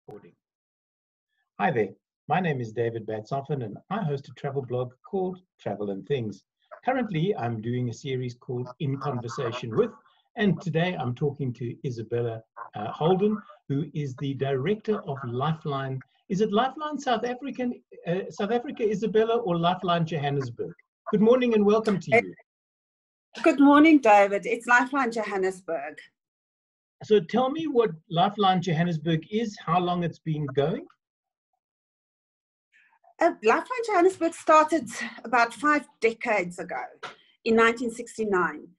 Recording. Hi there, my name is David Batsoffen and I host a travel blog called Travel and Things. Currently, I'm doing a series called In Conversation With, and today I'm talking to Isabella Holden, who is the director of LifeLine. Is it LifeLine South Africa, Isabella, or LifeLine Johannesburg? Good morning and welcome to you. Good morning, David. It's LifeLine Johannesburg. So tell me what LifeLine Johannesburg is, how long it's been going? LifeLine Johannesburg started about 5 decades ago in 1969,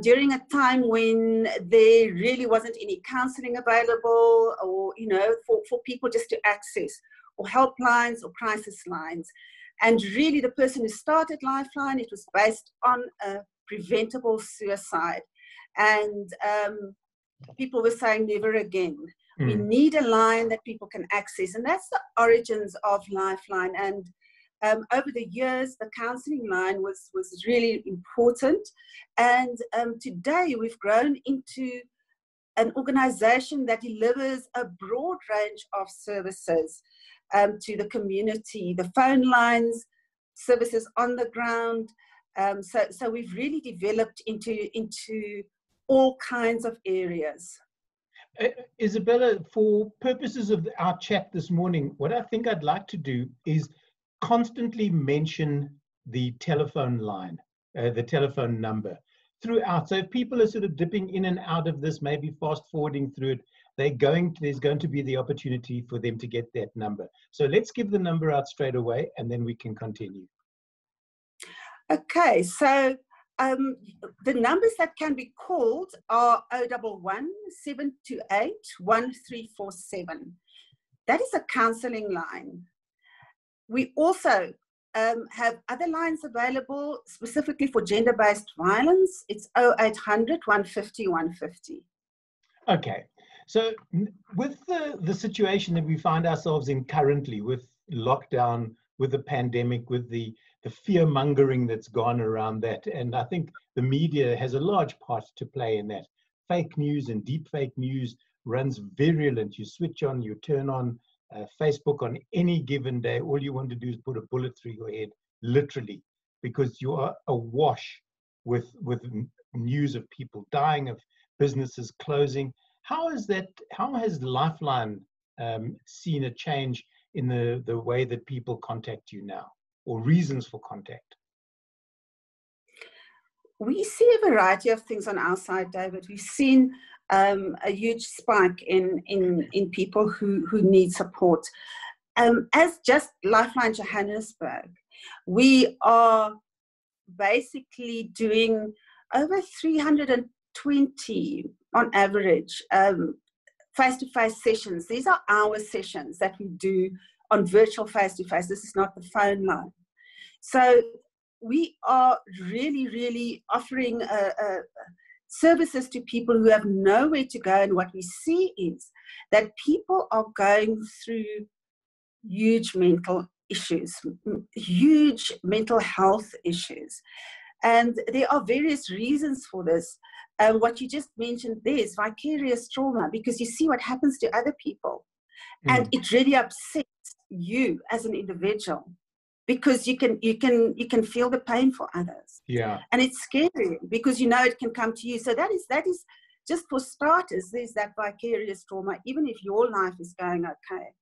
during a time when there really wasn't any counseling available or, for people just to access, or helplines or crisis lines. And really the person who started LifeLine, it was based on a preventable suicide. And people were saying never again. We need a line that people can access. And that's the origins of LifeLine. And over the years, the counseling line was really important. And today we've grown into an organization that delivers a broad range of services to the community, the phone lines, services on the ground. So we've really developed into all kinds of areas. Isabella, for purposes of our chat this morning, what I think I'd like to do is constantly mention the telephone line, the telephone number throughout. So if people are sort of dipping in and out of this, maybe fast forwarding through it, there's going to be the opportunity for them to get that number. So let's give the number out straight away and then we can continue. Okay, so the numbers that can be called are 011 728 1347. That is a counseling line. We also have other lines available specifically for gender-based violence. It's 0800 150 150. Okay, so with the situation that we find ourselves in currently, with lockdown, with the pandemic, with the fear-mongering that's gone around that, and I think the media has a large part to play in that. Fake news and deep fake news runs virulent. You switch on, you turn on Facebook on any given day. All you want to do is put a bullet through your head, literally, because you are awash with news of people dying, of businesses closing. How has LifeLine seen a change in the way that people contact you now, or reasons for contact? We see a variety of things on our side, David. We've seen a huge spike in people who need support. As just LifeLine Johannesburg, we are basically doing over 320 on average face-to-face sessions. These are our sessions that we do on virtual face-to-face. This is not the phone line. So we are really offering services to people who have nowhere to go. And what we see is that people are going through huge mental issues, huge mental health issues. And there are various reasons for this. What you just mentioned there is vicarious trauma, because you see what happens to other people. And it really upsets you as an individual, because you can feel the pain for others. Yeah. And it's scary because it can come to you. So that is just for starters, there's that vicarious trauma, even if your life is going okay.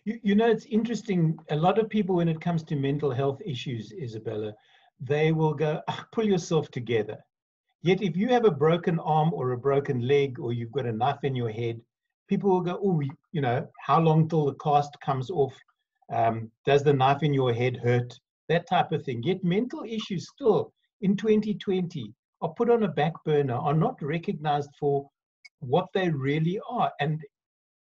It's interesting. A lot of people, when it comes to mental health issues, Isabella, they will go, pull yourself together. Yet if you have a broken arm or a broken leg, or you've got a knife in your head, people will go, how long till the cast comes off? Does the knife in your head hurt? That type of thing. Yet mental issues still in 2020 are put on a back burner, are not recognized for what they really are. And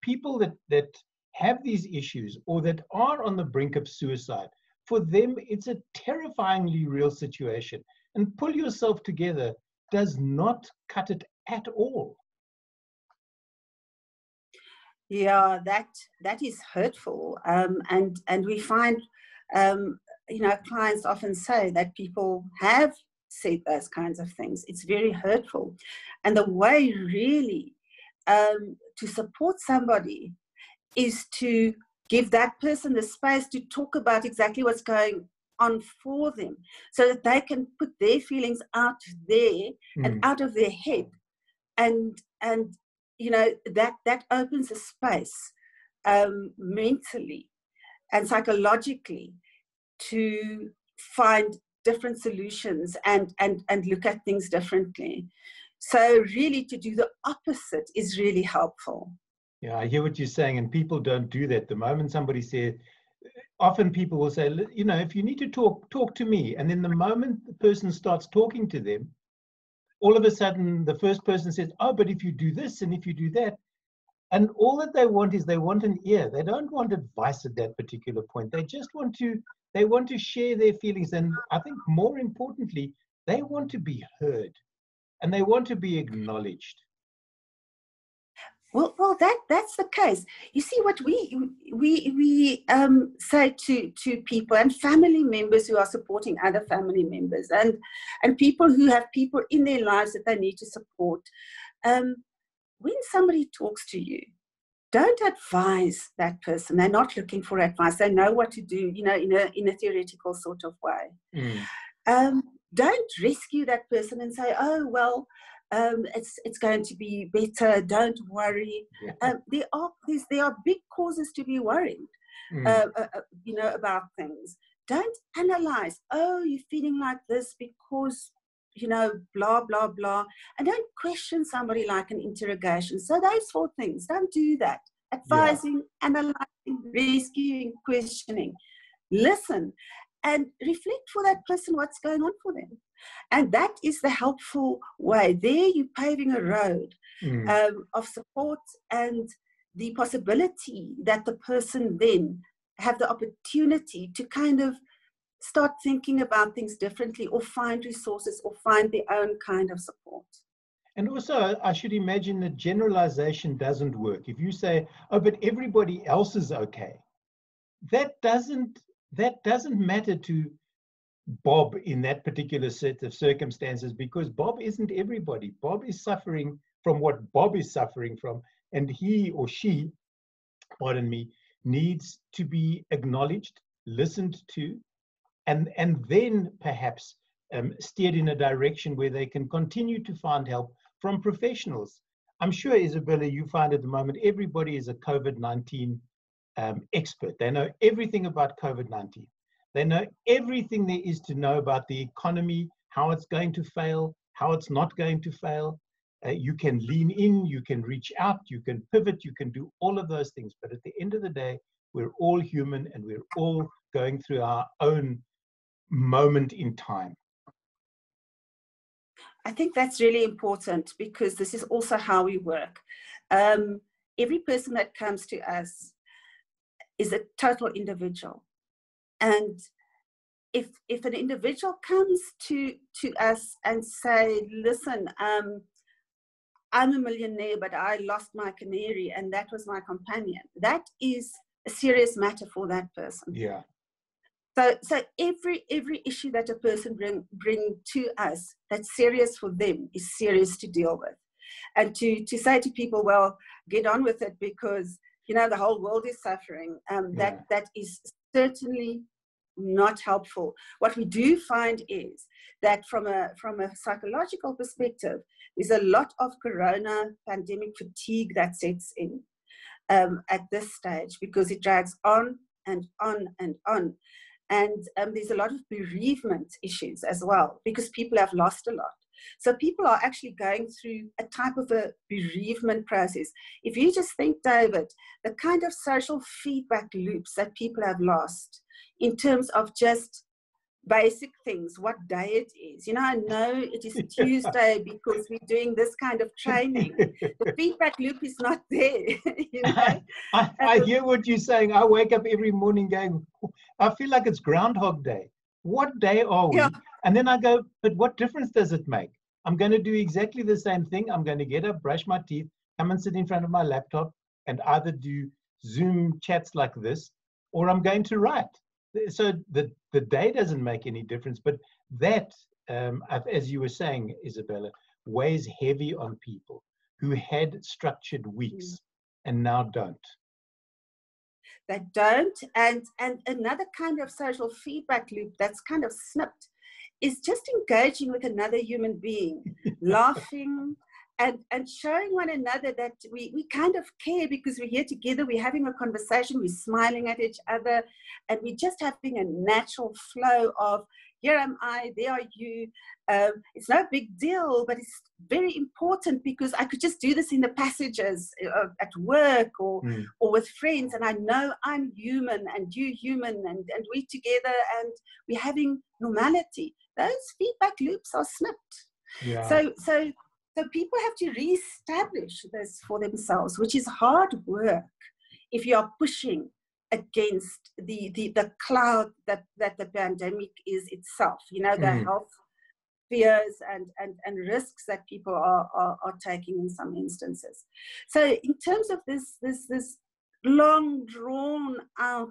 people that have these issues, or that are on the brink of suicide, for them it's a terrifyingly real situation. And pull yourself together does not cut it at all. Yeah, that is hurtful, and we find, clients often say that people have said those kinds of things. It's very hurtful, and the way really to support somebody is to give that person the space to talk about exactly what's going on for them, so that they can put their feelings out there and out of their head, and that opens a space mentally and psychologically to find different solutions and look at things differently. So really, to do the opposite is really helpful. Yeah, I hear what you're saying, and people don't do that. The moment somebody says, often people will say, if you need to talk to me. And then the moment the person starts talking to them, all of a sudden the first person says, oh, but if you do this and if you do that. And all that they want is they want an ear. They don't want advice at that particular point. They just want to share their feelings. And I think more importantly, they want to be heard and they want to be acknowledged. Well, that's the case. You see, what we say to people and family members who are supporting other family members, and people who have people in their lives that they need to support. When somebody talks to you, don't advise that person. They're not looking for advice. They know what to do, in a theoretical sort of way. Don't rescue that person and say, oh, well, it's going to be better. Don't worry. There are big causes to be worried, about things. Don't analyze. Oh, you're feeling like this because blah blah blah, and don't question somebody like an interrogation. So those 4 things. Don't do that. Advising, analyzing, rescuing, questioning. Listen and reflect for that person what's going on for them. And that is the helpful way. There you're paving a road of support and the possibility that the person then have the opportunity to kind of start thinking about things differently, or find resources, or find their own kind of support. And also, I should imagine that generalization doesn't work. If you say, oh, but everybody else is okay, that doesn't matter to Bob in that particular set of circumstances, because Bob isn't everybody. Bob is suffering from what Bob is suffering from, and he or she, pardon me, needs to be acknowledged, listened to, and then perhaps steered in a direction where they can continue to find help from professionals. I'm sure, Isabella, you find at the moment everybody is a COVID-19 expert. They know everything about COVID-19. They know everything there is to know about the economy, how it's going to fail, how it's not going to fail. You can lean in, you can reach out, you can pivot, you can do all of those things. But at the end of the day, we're all human and we're all going through our own moment in time. I think that's really important, because this is also how we work. Every person that comes to us is a total individual. And if an individual comes to us and say, listen, I'm a millionaire, but I lost my canary and that was my companion, that is a serious matter for that person. Yeah. So every issue that a person bring to us that's serious for them is serious to deal with. And to say to people, well, get on with it because, the whole world is suffering, that is certainly not helpful. What we do find is that from a psychological perspective, there's a lot of corona pandemic fatigue that sets in at this stage, because it drags on and on and on. And there's a lot of bereavement issues as well, because people have lost a lot. So people are actually going through a type of a bereavement process. If you just think, David, the kind of social feedback loops that people have lost in terms of just basic things, what day it is. I know it is Tuesday because we're doing this kind of training. The feedback loop is not there. I hear what you're saying. I wake up every morning going, I feel like it's Groundhog Day. What day are we? Yeah. And then I go, but what difference does it make? I'm going to do exactly the same thing. I'm going to get up, brush my teeth, come and sit in front of my laptop and either do Zoom chats like this, or I'm going to write. So the day doesn't make any difference, but that, as you were saying, Isabella, weighs heavy on people who had structured weeks and now don't. that don't. And another kind of social feedback loop that's kind of snipped is just engaging with another human being, laughing, and showing one another that we kind of care because we're here together, we're having a conversation, we're smiling at each other, and we're just having a natural flow of, here am I, there are you. It's no big deal, but it's very important because I could just do this in the passages at work or with friends, and I know I'm human and you human, and we're together and we're having normality. Those feedback loops are snipped. Yeah. So people have to reestablish this for themselves, which is hard work if you are pushing against the cloud that the pandemic is itself, the health fears and risks that people are taking in some instances. So in terms of this long drawn out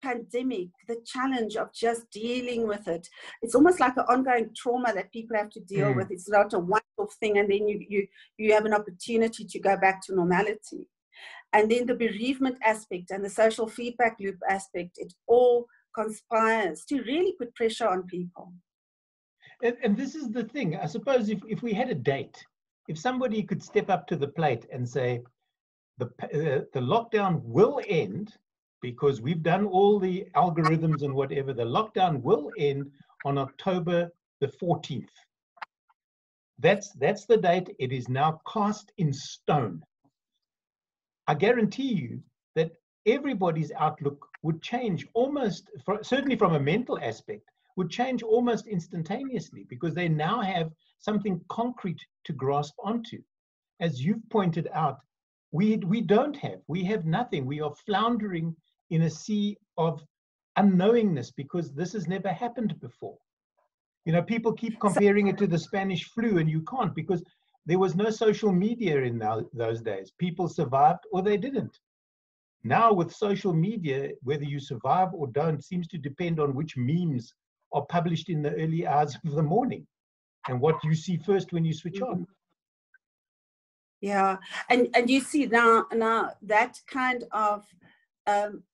pandemic, the challenge of just dealing with it, it's almost like an ongoing trauma that people have to deal with. It's not a one-off thing, and then you have an opportunity to go back to normality. And then the bereavement aspect and the social feedback loop aspect, it all conspires to really put pressure on people. And this is the thing. I suppose if we had a date, if somebody could step up to the plate and say, the lockdown will end because we've done all the algorithms and whatever, the lockdown will end on October the 14th. That's the date. It is now cast in stone. I guarantee you that everybody's outlook would change almost, certainly from a mental aspect, would change almost instantaneously because they now have something concrete to grasp onto. As you've pointed out, we don't have. We have nothing. We are floundering in a sea of unknowingness because this has never happened before. People keep comparing it to the Spanish flu, and you can't because there was no social media in those days. People survived or they didn't. Now with social media, whether you survive or don't seems to depend on which memes are published in the early hours of the morning and what you see first when you switch on. Yeah, and you see now that kind of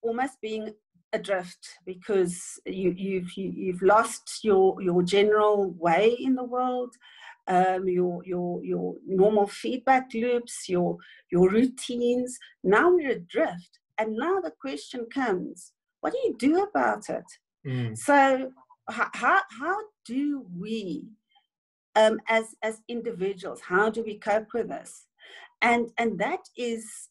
almost being adrift because you've lost your general way in the world, your normal feedback loops, your routines. Now we're adrift, and now the question comes: what do you do about it? So how do we, as individuals, how do we cope with this? And that is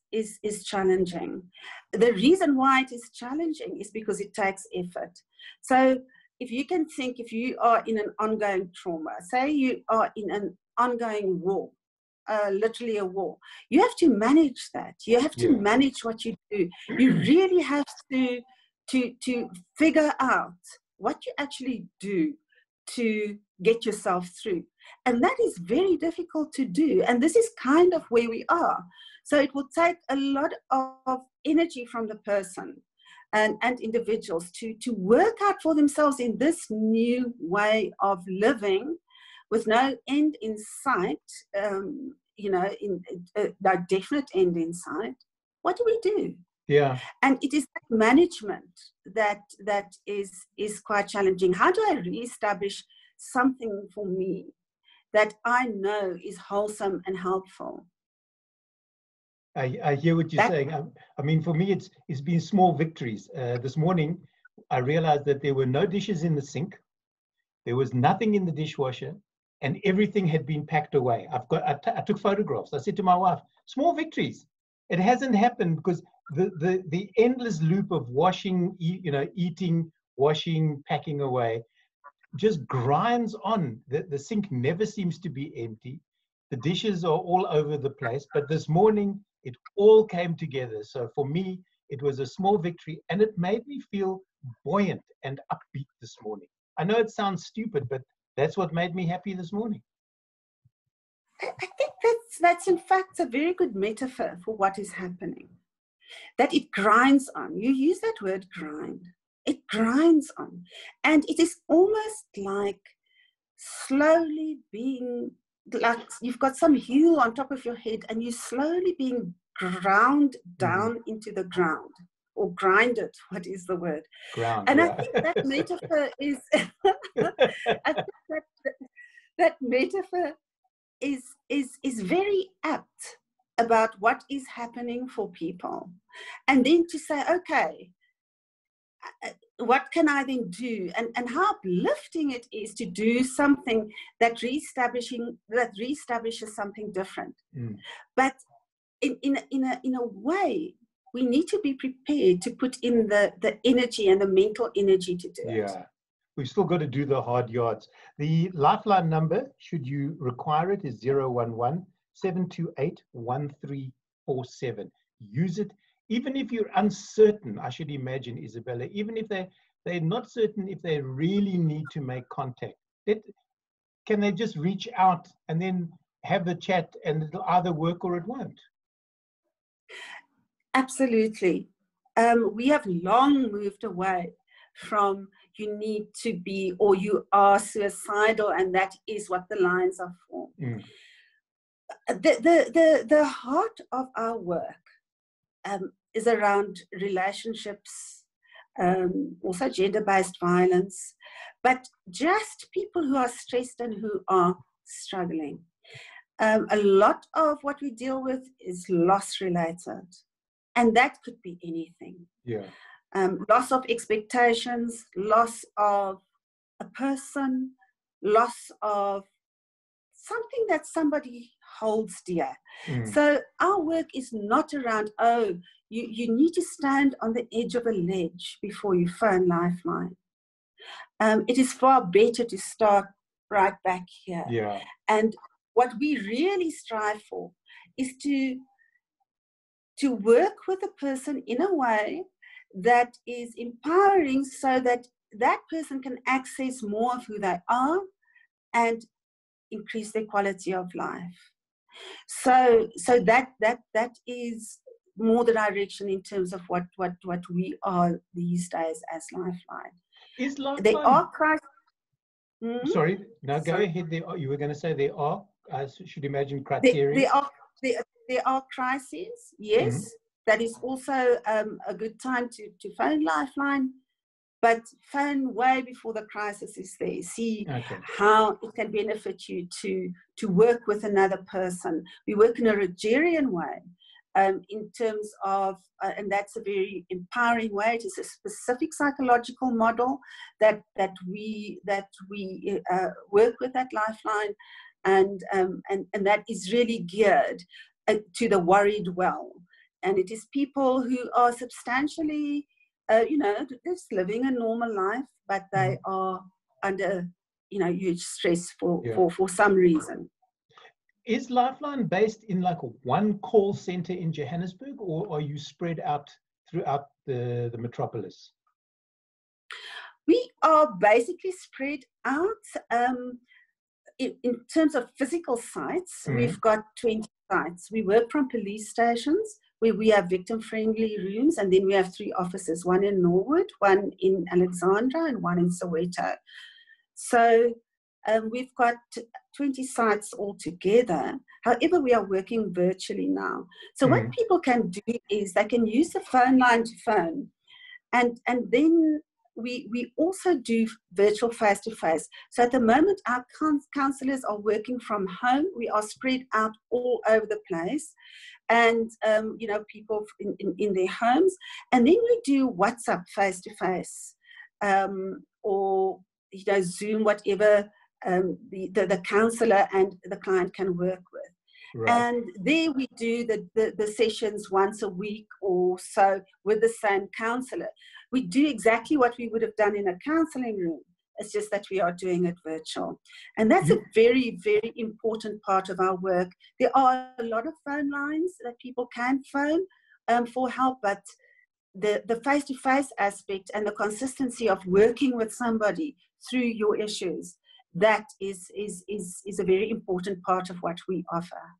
challenging. The reason why it is challenging is because it takes effort. So if you are in an ongoing trauma, say you are in an ongoing war, literally a war, you have to manage that. You have to manage what you do. You really have to figure out what you actually do to get yourself through. And that is very difficult to do. And this is kind of where we are. So it will take a lot of energy from the person and individuals to work out for themselves in this new way of living with no end in sight, no definite end in sight. What do we do? Yeah. And it is management that is quite challenging. How do I reestablish something for me that I know is wholesome and helpful? I hear what you're saying. I mean, for me, it's been small victories. This morning, I realized that there were no dishes in the sink. There was nothing in the dishwasher, and everything had been packed away. I took photographs. I said to my wife, small victories. It hasn't happened because the endless loop of washing, eating, washing, packing away, just grinds on. The sink never seems to be empty. The dishes are all over the place. But this morning, it all came together. So for me, it was a small victory, and it made me feel buoyant and upbeat this morning. I know it sounds stupid, but that's what made me happy this morning. I think that's in fact a very good metaphor for what is happening. That it grinds on. You use that word grind. It grinds on. And it is almost like slowly being, like you've got some hill on top of your head and you're slowly being ground down into the ground, or grinded. What is the word? Ground. And Yeah. I think that metaphor is, I think that metaphor is very apt about what is happening for people. And then to say, okay, what can I then do? And how uplifting it is to do something that reestablishes something different. But in a way, we need to be prepared to put in the energy and the mental energy to do it. Yeah. We've still got to do the hard yards. The LifeLine number, should you require it, is 011-728-1347. Use it. Even if you're uncertain, I should imagine, Isabella, even if they're not certain if they really need to make contact, can they just reach out and then have the chat, and it'll either work or it won't? Absolutely. We have long moved away from you need to be, or you are suicidal, and that is what the lines are for. The heart of our work is around relationships, also gender-based violence, but just people who are stressed and who are struggling. A lot of what we deal with is loss-related, and that could be anything. Yeah. Loss of expectations, loss of a person, loss of something that somebody holds dear. So our work is not around, you need to stand on the edge of a ledge before you phone LifeLine. It is far better to start right back here. Yeah. And what we really strive for is to work with a person in a way that is empowering, so that that person can access more of who they are and increase their quality of life. So that is more the direction in terms of what we are these days as LifeLine. Is LifeLine? There are crises. Sorry, no, go ahead. You were going to say there are, I should imagine, criteria. There are crises, yes. That is also a good time to phone LifeLine, but phone way before the crisis is there. See how it can benefit you to work with another person. We work in a Rogerian way in terms of, and that's a very empowering way. It is a specific psychological model that we work with at LifeLine, and that is really geared to the worried well. And it is people who are substantially, just living a normal life, but they are under, huge stress for some reason. Is LifeLine based in like one call center in Johannesburg, or are you spread out throughout the metropolis? We are basically spread out. In terms of physical sites, we've got 20 sites. We work from police stations, where we have victim-friendly rooms, and then we have 3 offices, one in Norwood, one in Alexandra, and one in Soweto. So we've got 20 sites altogether. However, we are working virtually now. So what people can do is they can use the phone line to phone, and then we also do virtual face-to-face. So at the moment, our counsellors are working from home. We are spread out all over the place, and people in their homes. And then we do WhatsApp face-to-face, or Zoom, whatever the counsellor and the client can work with. Right. And there we do the sessions once a week or so with the same counsellor. We do exactly what we would have done in a counselling room. It's just that we are doing it virtual. And that's a very, very important part of our work. There are a lot of phone lines that people can phone for help, but the face-to-face aspect and the consistency of working with somebody through your issues, that is a very important part of what we offer.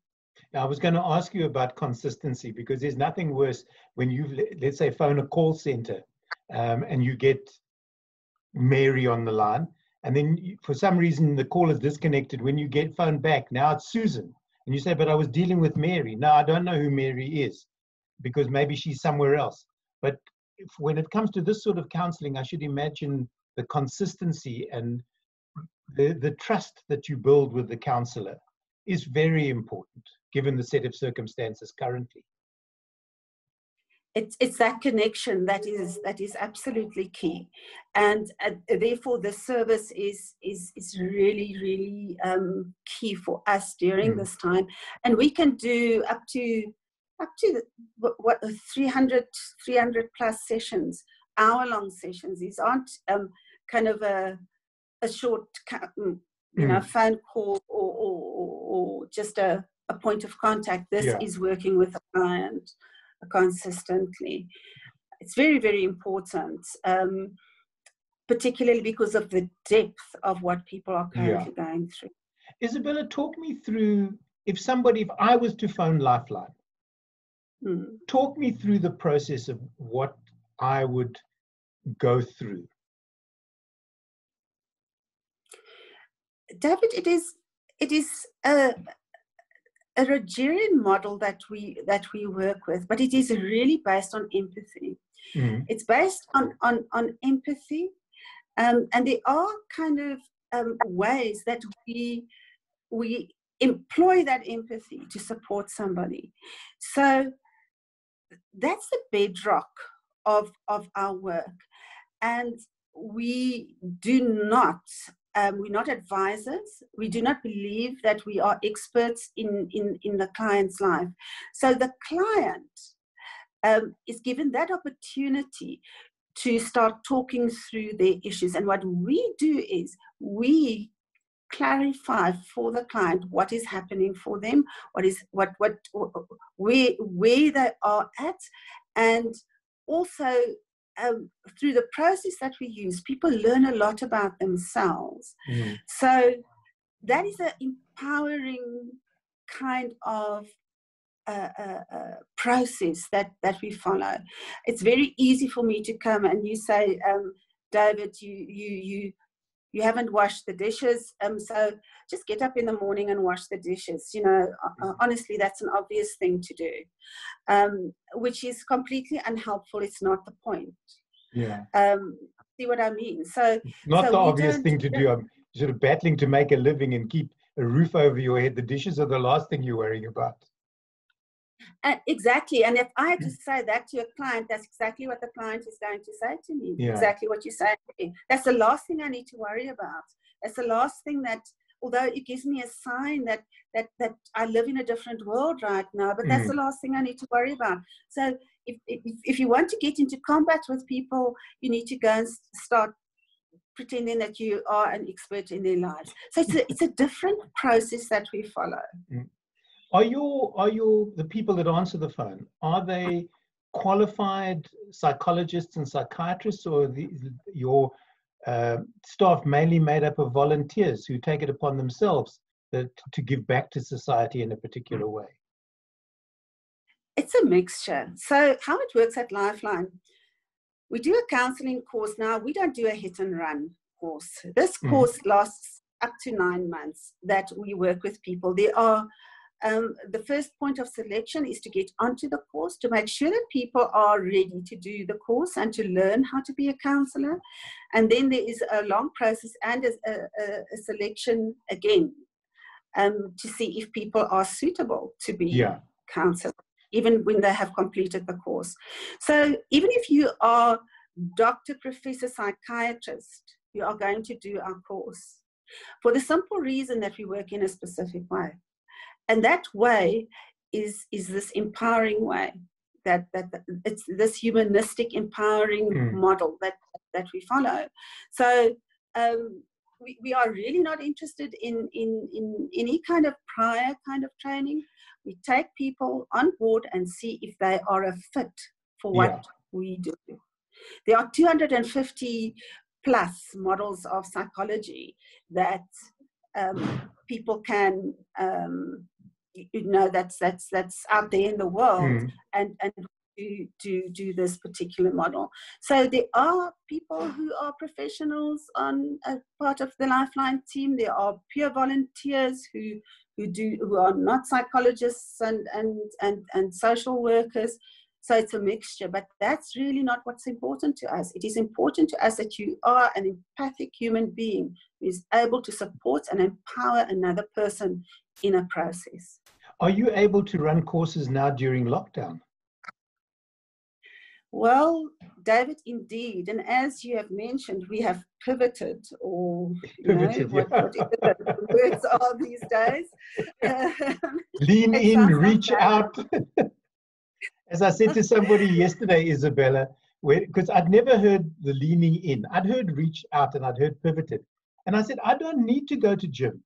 I was going to ask you about consistency, because there's nothing worse when you, let's say, phone a call center and you get Mary on the line, and then for some reason the call is disconnected. When you get phoned back, now it's Susan, and you say, but I was dealing with Mary. No, I don't know who Mary is. because maybe she's somewhere else. But when it comes to this sort of counseling, I should imagine the consistency and the trust that you build with the counselor is very important, given the set of circumstances currently. It's that connection that is absolutely key, and therefore the service is really key for us during this time. And we can do up to what 300 plus sessions, hour-long sessions. These aren't kind of a short phone call or just a point of contact. This is working with a client consistently. It's very, very important, particularly because of the depth of what people are currently going through. Isabella, talk me through, if I was to phone LifeLine, talk me through the process of what I would go through. David, it is a Rogerian model that we work with, but it is really based on empathy. It's based on empathy, and there are kind of ways that we employ that empathy to support somebody. So that's the bedrock of our work, and we do not. We're not advisors. We do not believe that we are experts in the client's life. So the client is given that opportunity to start talking through their issues. And what we do is we clarify for the client what is happening for them, where they are at, and also through the process that we use, people learn a lot about themselves. So that is an empowering kind of process that we follow. It's very easy for me to come and you say, David, you haven't washed the dishes, so just get up in the morning and wash the dishes. Honestly, that's an obvious thing to do, which is completely unhelpful. It's not the point. See what I mean? So not the obvious thing to do. I'm sort of battling to make a living and keep a roof over your head. The dishes are the last thing you're worrying about. Exactly. And if I had to say that to a client, that's exactly what the client is going to say to me. Exactly what you say to me. That's the last thing I need to worry about. That's the last thing that, although it gives me a sign that I live in a different world right now, but that's the last thing I need to worry about. So if you want to get into combat with people, you need to go and start pretending that you are an expert in their lives. So it's a different process that we follow. Are the people that answer the phone, are they qualified psychologists and psychiatrists, or your staff mainly made up of volunteers who take it upon themselves to give back to society in a particular way? It's a mixture. So how it works at LifeLine, we do a counseling course now. We don't do a hit and run course. This course lasts up to 9 months that we work with people. There are the first point of selection is to get onto the course, to make sure that people are ready to do the course and to learn how to be a counselor. And then there is a long process and a selection again to see if people are suitable to be counselors, even when they have completed the course. So even if you are doctor, professor, psychiatrist, you are going to do our course for the simple reason that we work in a specific way. And that way is this empowering way, that it's this humanistic empowering model that we follow. So we are really not interested in any kind of prior kind of training. We take people on board and see if they are a fit for what we do. There are 250 plus models of psychology that people can that's out there in the world and do this particular model. So there are people who are professionals on a part of the LifeLine team. There are pure volunteers who are not psychologists and social workers So it's a mixture, but that's really not what's important to us. It is important to us that you are an empathic human being who is able to support and empower another person in a process. Are you able to run courses now during lockdown? Well, David, indeed. And as you have mentioned, we have pivoted, or Pivoted, yeah. whatever the words are these days. Lean in, reach out. As I said to somebody yesterday, Isabella, because I'd never heard the leaning in. I'd heard reach out and I'd heard pivoted. And I said, I don't need to go to gym.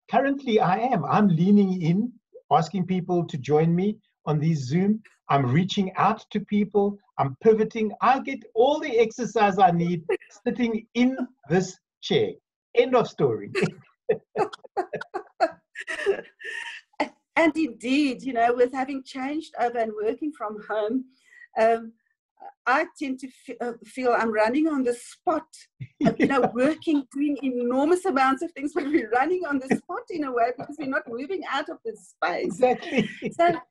Currently, I'm leaning in, asking people to join me on these Zoom. I'm reaching out to people. I'm pivoting. I get all the exercise I need sitting in this chair. End of story. And indeed, with having changed over and working from home, I tend to feel I'm running on the spot, working, doing enormous amounts of things, but we're running on the spot in a way because we're not moving out of the space. Exactly.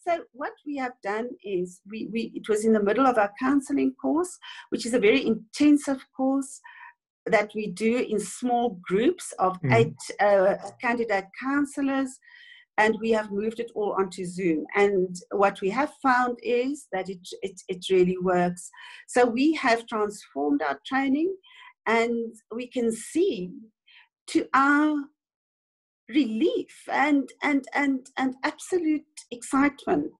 So what we have done is it was in the middle of our counseling course, which is a very intensive course that we do in small groups of 8 candidate counselors, and we have moved it all onto Zoom. And what we have found is that it really works. So we have transformed our training, and we can see to our relief and absolute excitement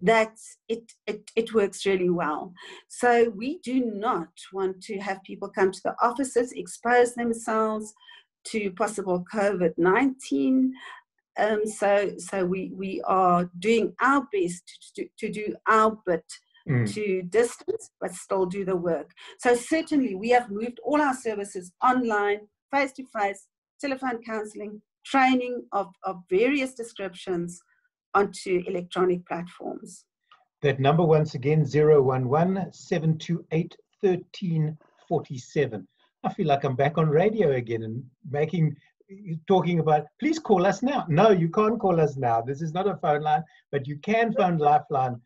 that it works really well. So we do not want to have people come to the offices, expose themselves to possible COVID-19. So we are doing our best to do our bit to distance, but still do the work. So certainly we have moved all our services online, face-to-face, telephone counseling, training of various descriptions onto electronic platforms. That number once again, 011-728-1347. I feel like I'm back on radio again and talking about, please call us now. No, you can't call us now. This is not a phone line, but you can phone LifeLine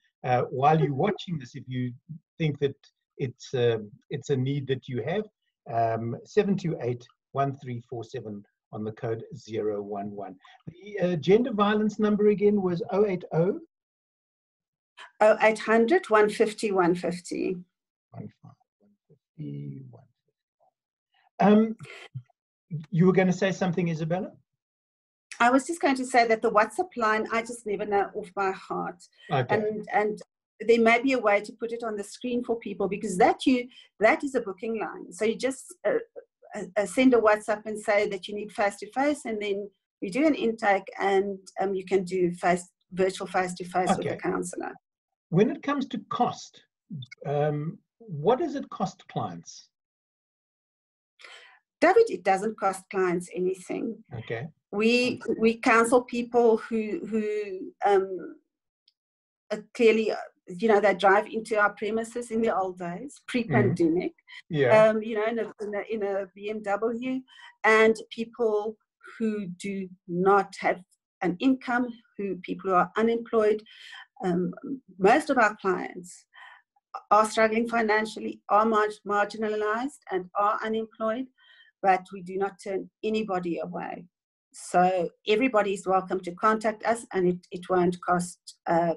while you're watching this if you think that it's a need that you have. 728-1347 on the code 011. The gender violence number again was 080? 0800 150 150. 150. You were going to say something, Isabella? I was just going to say that the WhatsApp line, I just never know off by heart. Okay. And there may be a way to put it on the screen for people, because that is a booking line. So you just send a WhatsApp and say that you need face-to-face, and then you do an intake, and you can do virtual face-to-face with a counsellor. When it comes to cost, what does it cost clients? David, it doesn't cost clients anything. Okay. We counsel people who clearly, they drive into our premises in the old days, pre-pandemic. Yeah. In a BMW, and people who do not have an income, people who are unemployed. Most of our clients are struggling financially, are marginalized, and are unemployed, but we do not turn anybody away. So everybody is welcome to contact us, and it won't cost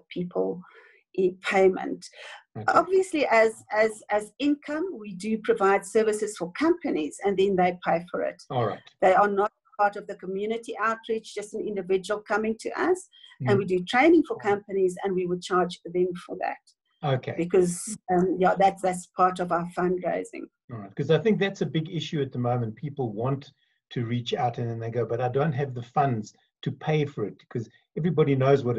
people in payment. Okay. Obviously, as income, we do provide services for companies, and then they pay for it. All right. They are not part of the community outreach, just an individual coming to us, and we do training for companies, and we would charge them for that. Okay. Because that's part of our fundraising. All right. Because I think that's a big issue at the moment. People want to reach out, and then they go, but I don't have the funds to pay for it, because everybody knows what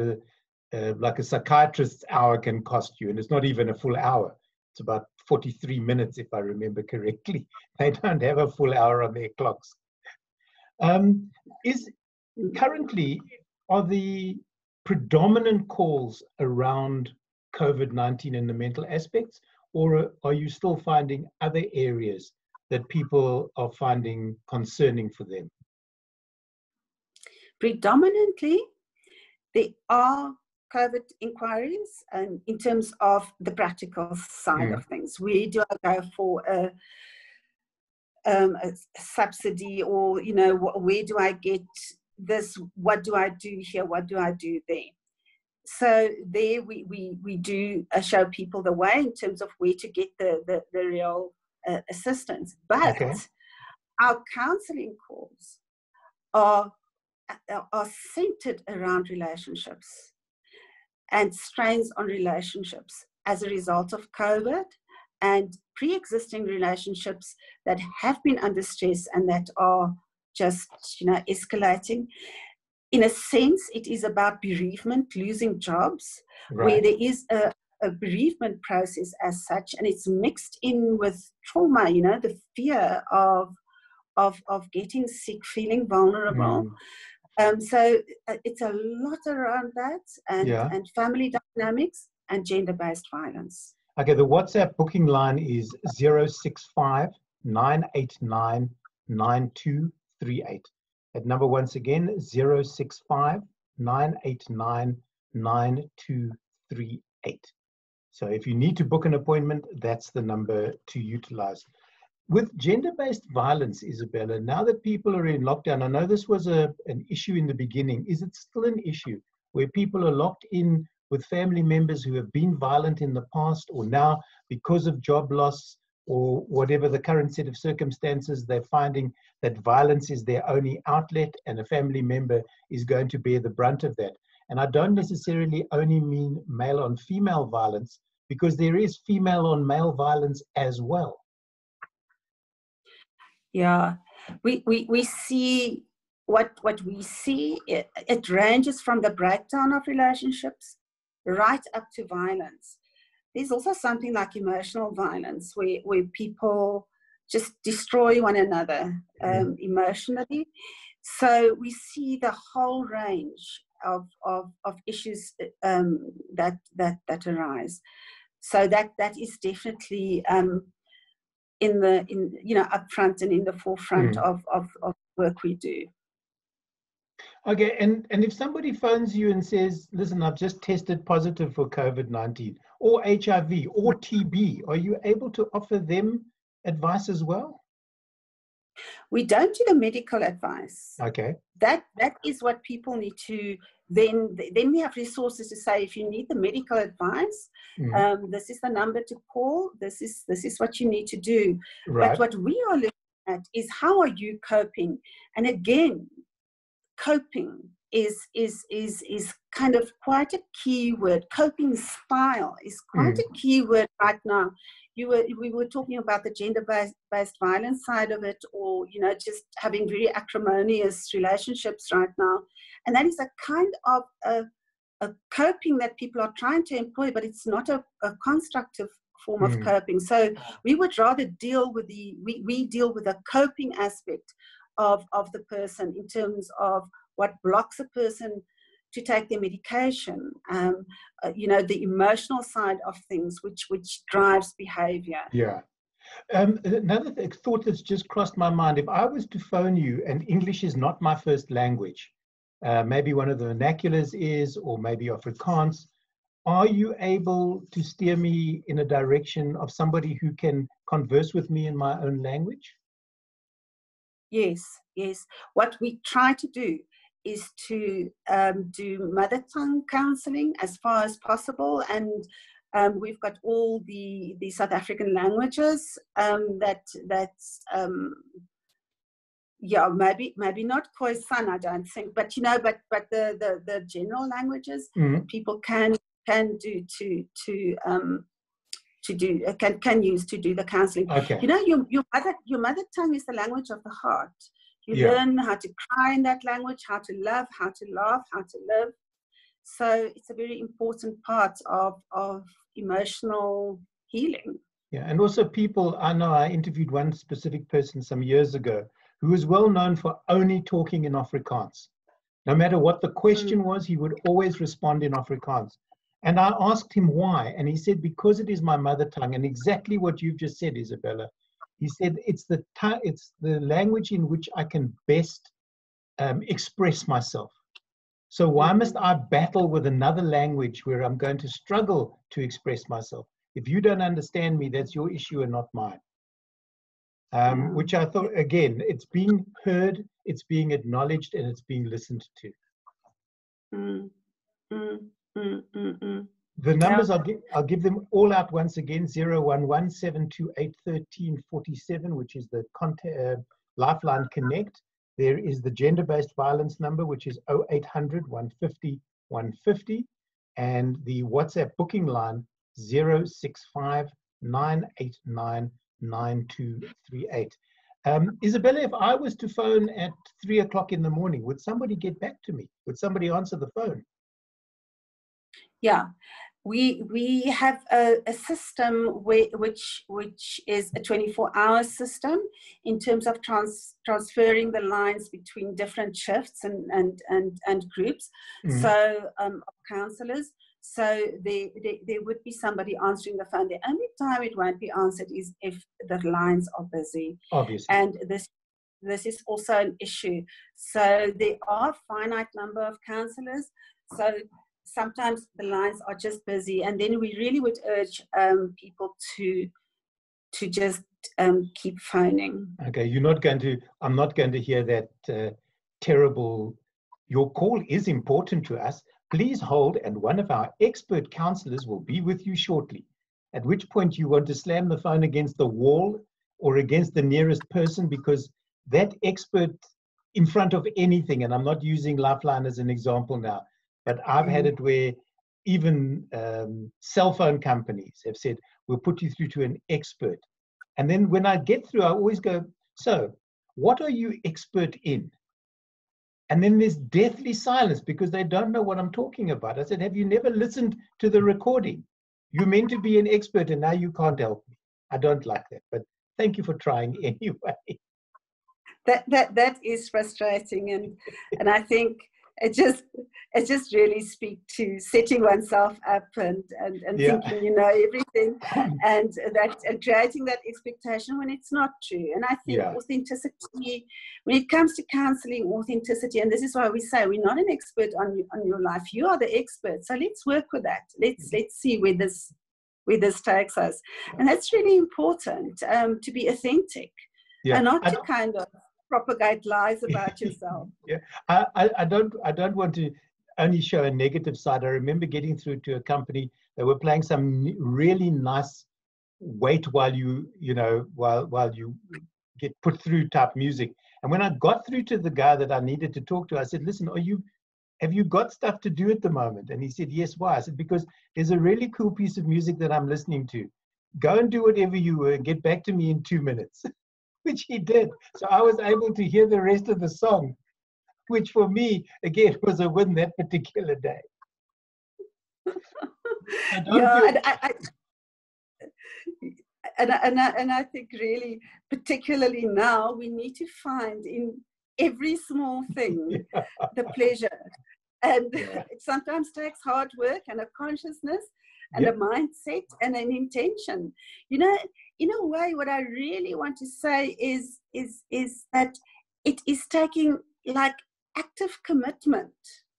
like a psychiatrist's hour can cost you, and it's not even a full hour. It's about 43 minutes, if I remember correctly. They don't have a full hour on their clocks. Currently, are the predominant calls around COVID-19 and the mental aspects, or are you still finding other areas that people are finding concerning for them? Predominantly, there are COVID inquiries in terms of the practical side of things. Where do I go for a subsidy, or, you know, where do I get this? What do I do here? What do I do there? So there we do show people the way in terms of where to get the real assistance. But our counseling calls are centered around relationships and strains on relationships as a result of COVID, and pre-existing relationships that have been under stress and that are just, you know, escalating. In a sense, it is about bereavement, losing jobs, where there is a bereavement process as such, and it's mixed in with trauma, you know, the fear of getting sick, feeling vulnerable. So it's a lot around that, and family dynamics and gender-based violence. Okay, the WhatsApp booking line is 065 989 9238. That number once again, 065 989 9238. So if you need to book an appointment, that's the number to utilize. With gender-based violence, Isabella, now that people are in lockdown, I know this was an issue in the beginning. Is it still an issue where people are locked in with family members who have been violent in the past, or now because of job loss or whatever the current set of circumstances, they're finding that violence is their only outlet and a family member is going to bear the brunt of that? And I don't necessarily only mean male on female violence, because there is female on male violence as well. Yeah, we see what we see. It ranges from the breakdown of relationships right up to violence. There's also something like emotional violence, where people just destroy one another emotionally. So we see the whole range of issues that arise. So that is definitely up front and in the forefront of work we do. Okay, and if somebody phones you and says, listen, I've just tested positive for COVID-19 or HIV or TB, are you able to offer them advice as well? We don't do the medical advice. Okay. That is what people need to, then we have resources to say, if you need the medical advice, this is the number to call, this is what you need to do. Right. But what we are looking at is, how are you coping? And again, coping is kind of quite a key word. Coping style is quite a key word right now. We were talking about the gender-based violence side of it, or, you know, just having very acrimonious relationships right now. And that is a kind of a coping that people are trying to employ, but it's not a constructive form of coping. So we would rather deal with we deal with the coping aspect of the person, in terms of what blocks a person to take their medication, the emotional side of things, which drives behavior. Yeah. Another thought that's just crossed my mind: if I was to phone you, and English is not my first language, maybe one of the vernaculars is, or maybe Afrikaans, are you able to steer me in a direction of somebody who can converse with me in my own language? Yes. What we try to do is to do mother tongue counseling as far as possible, and we've got all the South African languages maybe not Khoisan, I don't think, but but the general languages people can do can use to do the counseling. Okay. You know, your mother tongue is the language of the heart. You learn how to cry in that language, how to love, how to laugh, how to live. So it's a very important part of emotional healing. Yeah, and also people, I know I interviewed one specific person some years ago who was well known for only talking in Afrikaans. No matter what the question was, he would always respond in Afrikaans. And I asked him why, and he said, because it is my mother tongue. And exactly what you've just said, Isabella. He said, it's the language in which I can best express myself. So why must I battle with another language where I'm going to struggle to express myself? If you don't understand me, that's your issue and not mine. Which I thought, again, it's being heard, it's being acknowledged, and it's being listened to. The numbers, I'll give them all out once again: 011-728-1347, which is the Lifeline Connect. There is the gender-based violence number, which is 0800-150-150, and the WhatsApp booking line 065-989-9238. Isabella, if I was to phone at 3 o'clock in the morning, would somebody get back to me? Would somebody answer the phone? Yeah, we have a system which is a 24-hour system in terms of transferring the lines between different shifts and groups. So counselors. So there would be somebody answering the phone. The only time it won't be answered is if the lines are busy. Obviously. And this is also an issue. So there are a finite number of counselors. So sometimes the lines are just busy, and then we really would urge people to just keep phoning. Okay, I'm not going to hear that terrible. Your call is important to us. Please hold, and one of our expert counselors will be with you shortly. At which point you want to slam the phone against the wall or against the nearest person, because that expert in front of anything, and I'm not using Lifeline as an example now, but I've had it where even cell phone companies have said, we'll put you through to an expert. And then when I get through, I always go, so what are you expert in? And then there's deathly silence because they don't know what I'm talking about. I said, have you never listened to the recording? You're meant to be an expert and now you can't help me. I don't like that, but thank you for trying anyway. That is frustrating, and I think it just really speaks to setting oneself up and thinking you know everything, and creating that expectation when it's not true. And I think authenticity, when it comes to counseling, authenticity, and this is why we say we're not an expert on your life. You are the expert, so let's work with that. Let's see where this takes us, and that's really important, to be authentic and not to kind of propagate lies about yourself. I don't want to only show a negative side. I remember getting through to a company that were playing some really nice wait while you get put through type music. And when I got through to the guy that I needed to talk to, I said, listen, have you got stuff to do at the moment? And he said, yes, why? I said, because there's a really cool piece of music that I'm listening to. Go and do whatever you were and get back to me in 2 minutes. Which he did. So I was able to hear the rest of the song, which for me, again, was a win that particular day. I think really, particularly now, we need to find in every small thing the pleasure. And it sometimes takes hard work and a consciousness and a mindset and an intention. You know, in a way, what I really want to say is that it is taking like active commitment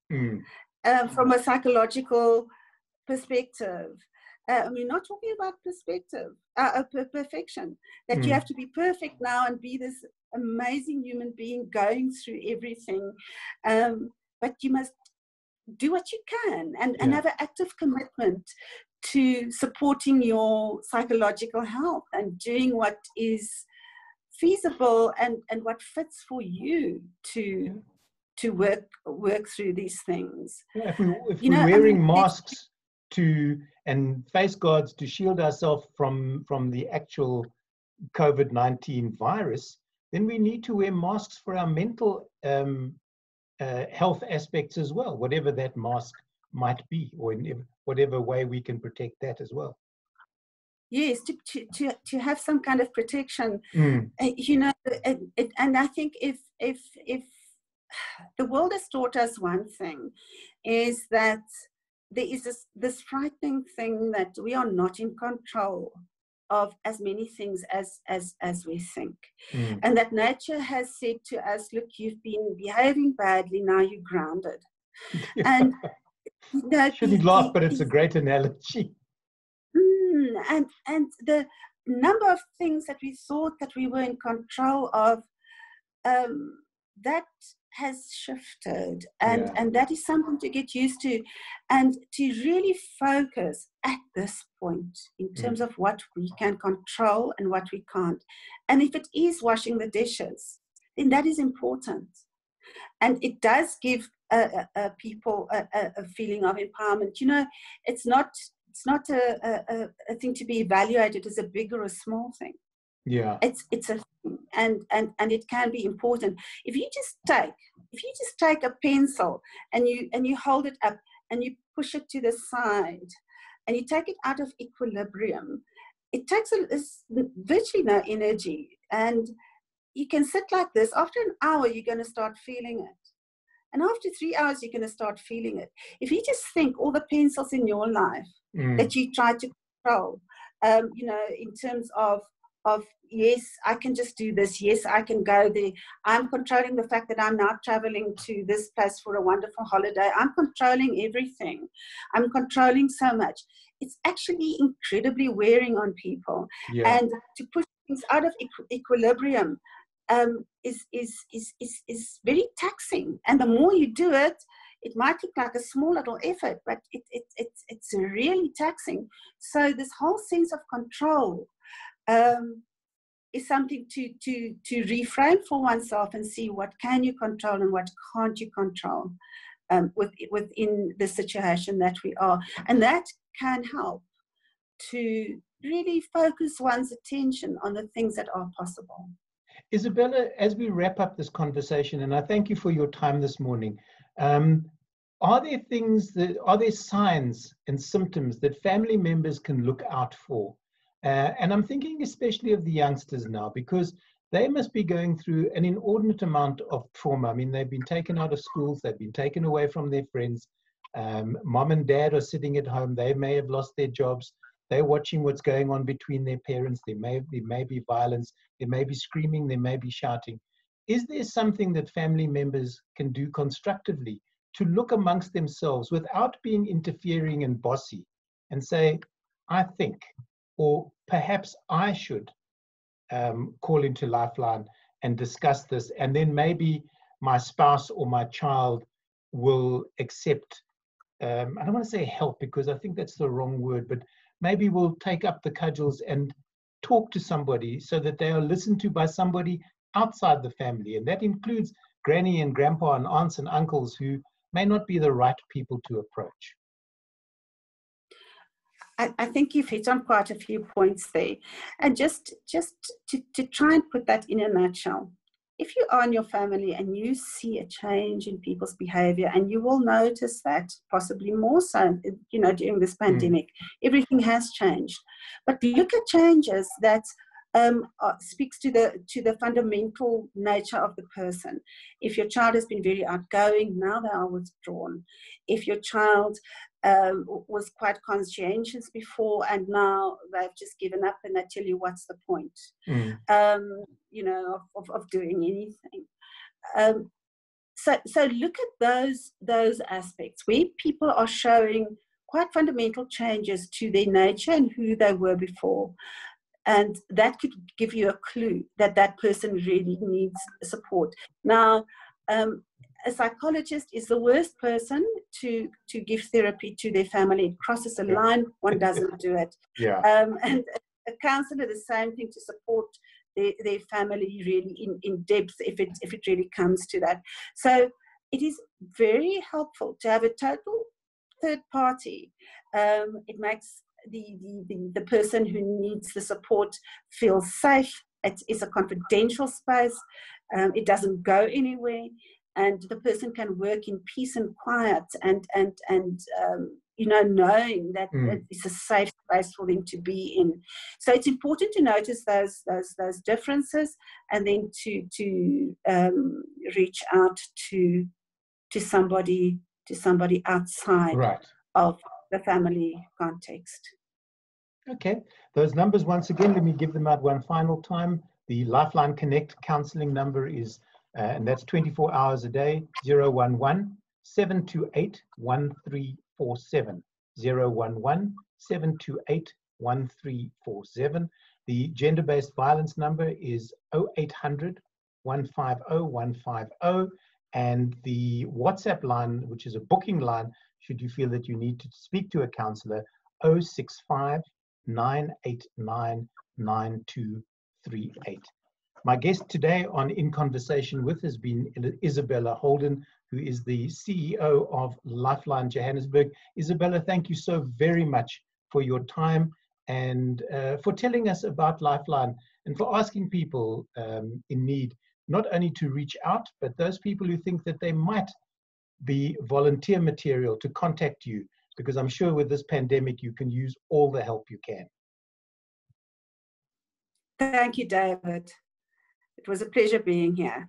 from a psychological perspective. We're not talking about perfection, that you have to be perfect now and be this amazing human being going through everything. But you must do what you can and have an active commitment to supporting your psychological health and doing what is feasible and what fits for you to work through these things. If we're wearing masks and face guards to shield ourselves from the actual COVID-19 virus, then we need to wear masks for our mental health aspects as well, whatever that mask might be, or in whatever way we can protect that as well. Yes, to have some kind of protection, and I think if the world has taught us one thing, is that there is this frightening thing that we are not in control of as many things as we think, and that nature has said to us, look, you've been behaving badly, now you're grounded. And you know, shouldn't laugh, but it's a great analogy. And the number of things that we thought that we were in control of, that has shifted, and that is something to get used to, and to really focus at this point in terms of what we can control and what we can't. And if it is washing the dishes, then that is important, and it does give people a feeling of empowerment. You know, it's not a thing to be evaluated as a big or a small thing. Yeah, it's a thing, and it can be important. If you just take a pencil and you hold it up and you push it to the side and you take it out of equilibrium, it takes virtually no energy, and you can sit like this. After an hour, you're going to start feeling it, and after 3 hours, you're going to start feeling it. If you just think all the pencils in your life that you try to control, you know, in terms of yes, I can just do this. Yes, I can go there. I'm controlling the fact that I'm now traveling to this place for a wonderful holiday. I'm controlling everything. I'm controlling so much. It's actually incredibly wearing on people. Yeah. And to push things out of equilibrium is very taxing. And the more you do it, it might look like a small little effort, but it's really taxing. So this whole sense of control is something to reframe for oneself and see what can you control and what can't you control within the situation that we are. And that can help to really focus one's attention on the things that are possible. Isabella, as we wrap up this conversation, and I thank you for your time this morning, are there signs and symptoms that family members can look out for? And I'm thinking especially of the youngsters now, because they must be going through an inordinate amount of trauma. I mean, they've been taken out of schools, they've been taken away from their friends. Mom and dad are sitting at home, they may have lost their jobs, they're watching what's going on between their parents, there may be violence, there may be screaming, there may be shouting. Is there something that family members can do constructively to look amongst themselves without being interfering and bossy and say, I think, or perhaps I should call into Lifeline and discuss this, and then maybe my spouse or my child will accept, I don't want to say help because I think that's the wrong word, but maybe we'll take up the cudgels and talk to somebody so that they are listened to by somebody outside the family. And that includes granny and grandpa and aunts and uncles who may not be the right people to approach. I think you've hit on quite a few points there. And just to try and put that in a nutshell, if you are in your family and you see a change in people's behavior, and you will notice that possibly more so, you know, during this pandemic, everything has changed. But look at changes that speaks to the fundamental nature of the person. If your child has been very outgoing, now they are withdrawn. If your child was quite conscientious before and now they've just given up and they tell you what's the point, you know, of doing anything. So look at those aspects where people are showing quite fundamental changes to their nature and who they were before. And that could give you a clue that that person really needs support. Now, a psychologist is the worst person to give therapy to their family. It crosses a line, one doesn't do it. And a counselor, the same thing, to support their family really in depth if it really comes to that. So it is very helpful to have a total third party. It makes the person who needs the support feel safe. It is a confidential space. It doesn't go anywhere, and the person can work in peace and quiet, and you know, knowing that it's a safe space for them to be in. So it's important to notice those differences, and then to reach out to somebody outside of the family context. Okay, those numbers, once again, let me give them out one final time. The Lifeline Connect counseling number is, and that's 24 hours a day, 011 728-1347. 011-728-1347. The gender-based violence number is 0800-150-150. And the WhatsApp line, which is a booking line, should you feel that you need to speak to a counselor, 065-989-9238. My guest today on In Conversation With has been Isabella Holden, who is the CEO of LifeLine Johannesburg. Isabella, thank you so very much for your time and for telling us about LifeLine and for asking people in need not only to reach out, but those people who think that they might be volunteer material to contact you, because I'm sure with this pandemic you can use all the help you can. Thank you, David. It was a pleasure being here.